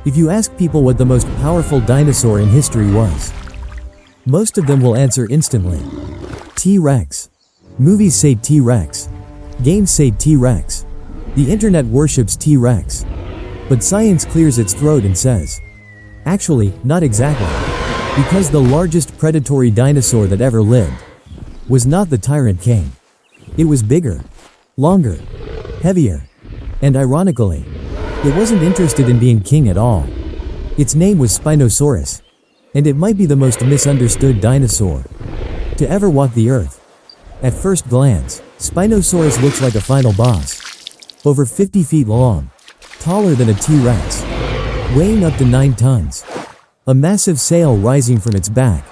If you ask people what the most powerful dinosaur in history was, most of them will answer instantly. T-Rex. Movies say T-Rex. Games say T-Rex. The internet worships T-Rex. But science clears its throat and says, actually, not exactly. Because the largest predatory dinosaur that ever lived was not the tyrant king. It was bigger, longer, heavier, and ironically, it wasn't interested in being king at all. Its name was Spinosaurus, and it might be the most misunderstood dinosaur to ever walk the earth. At first glance, Spinosaurus looks like a final boss. Over 50 feet long, taller than a T-Rex, weighing up to 9 tons. A massive sail rising from its back,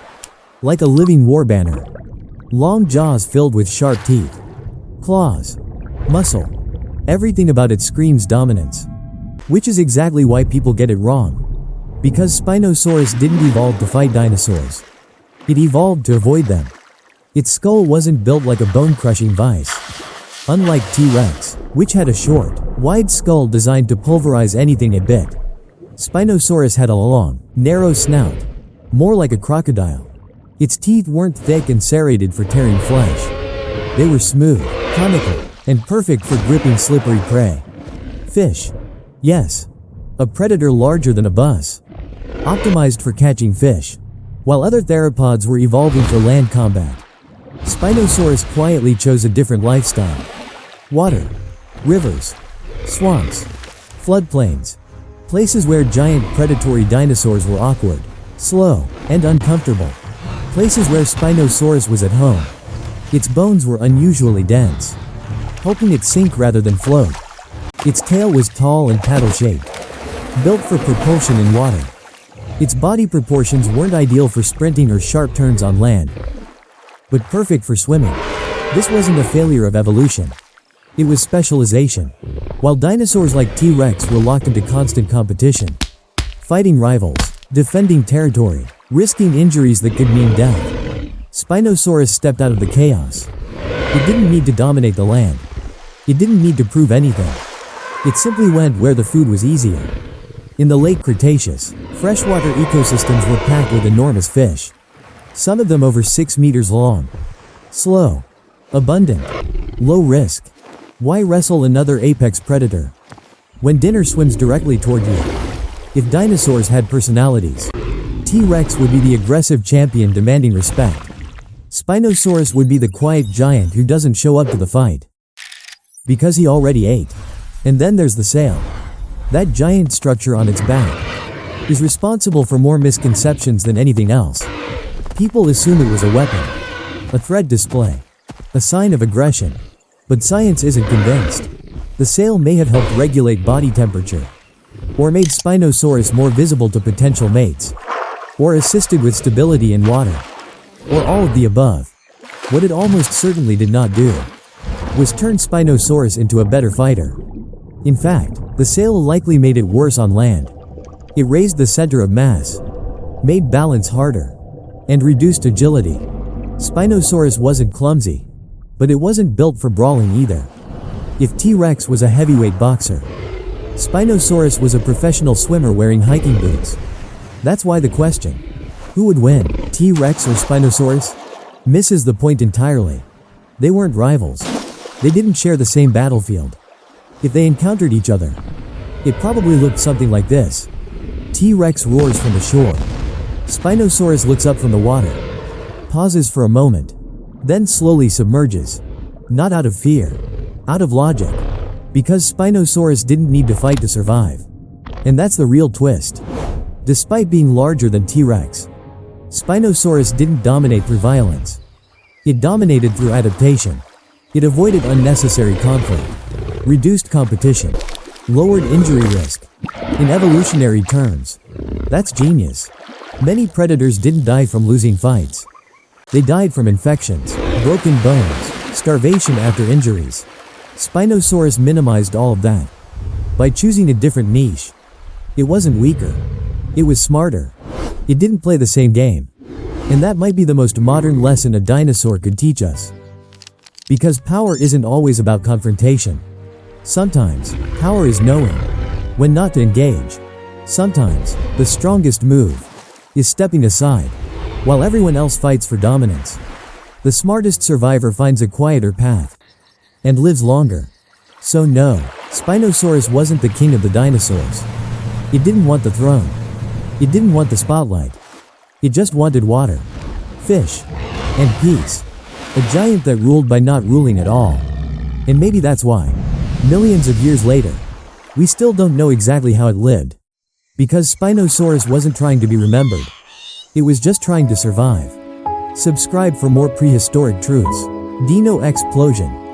like a living war banner. Long jaws filled with sharp teeth, claws, muscle. Everything about it screams dominance. Which is exactly why people get it wrong. Because Spinosaurus didn't evolve to fight dinosaurs. It evolved to avoid them. Its skull wasn't built like a bone-crushing vice. Unlike T-Rex, which had a short, wide skull designed to pulverize anything it bit, Spinosaurus had a long, narrow snout, more like a crocodile. Its teeth weren't thick and serrated for tearing flesh. They were smooth, conical, and perfect for gripping slippery prey. Fish. Yes. A predator larger than a bus. Optimized for catching fish. While other theropods were evolving for land combat, Spinosaurus quietly chose a different lifestyle. Water, rivers, swamps, floodplains, places where giant predatory dinosaurs were awkward, slow, and uncomfortable. Places where Spinosaurus was at home. Its bones were unusually dense, helping it sink rather than float. Its tail was tall and paddle-shaped, built for propulsion in water. Its body proportions weren't ideal for sprinting or sharp turns on land, but perfect for swimming. This wasn't a failure of evolution. It was specialization. While dinosaurs like T-Rex were locked into constant competition, fighting rivals, defending territory, risking injuries that could mean death, Spinosaurus stepped out of the chaos. It didn't need to dominate the land. It didn't need to prove anything. It simply went where the food was easier. In the late Cretaceous, freshwater ecosystems were packed with enormous fish. Some of them over 6 meters long. Slow. Abundant. Low risk. Why wrestle another apex predator when dinner swims directly toward you? If dinosaurs had personalities, T-Rex would be the aggressive champion demanding respect. Spinosaurus would be the quiet giant who doesn't show up to the fight because he already ate. And then there's the sail. That giant structure on its back is responsible for more misconceptions than anything else. People assume it was a weapon, a threat display, a sign of aggression. But science isn't convinced. The sail may have helped regulate body temperature, or made Spinosaurus more visible to potential mates, or assisted with stability in water, or all of the above. What it almost certainly did not do was turn Spinosaurus into a better fighter. In fact, the sail likely made it worse on land. It raised the center of mass, made balance harder, and reduced agility. Spinosaurus wasn't clumsy, but it wasn't built for brawling either. If T-Rex was a heavyweight boxer, Spinosaurus was a professional swimmer wearing hiking boots. That's why the question, who would win, T-Rex or Spinosaurus, misses the point entirely. They weren't rivals. They didn't share the same battlefield. If they encountered each other, it probably looked something like this. T-Rex roars from the shore. Spinosaurus looks up from the water, pauses for a moment, then slowly submerges. Not out of fear, out of logic. Because Spinosaurus didn't need to fight to survive. And that's the real twist. Despite being larger than T-Rex, Spinosaurus didn't dominate through violence. It dominated through adaptation. It avoided unnecessary conflict, reduced competition, lowered injury risk. In evolutionary terms, that's genius. Many predators didn't die from losing fights. They died from infections, broken bones, starvation after injuries. Spinosaurus minimized all of that by choosing a different niche. It wasn't weaker. It was smarter. It didn't play the same game. And that might be the most modern lesson a dinosaur could teach us. Because power isn't always about confrontation. Sometimes, power is knowing when not to engage. Sometimes, the strongest move is stepping aside, while everyone else fights for dominance. The smartest survivor finds a quieter path and lives longer. So no, Spinosaurus wasn't the king of the dinosaurs. It didn't want the throne. It didn't want the spotlight. It just wanted water, fish, and peace. A giant that ruled by not ruling at all. And maybe that's why, millions of years later, we still don't know exactly how it lived. Because Spinosaurus wasn't trying to be remembered. It was just trying to survive. Subscribe for more prehistoric truths. DinoXplosion.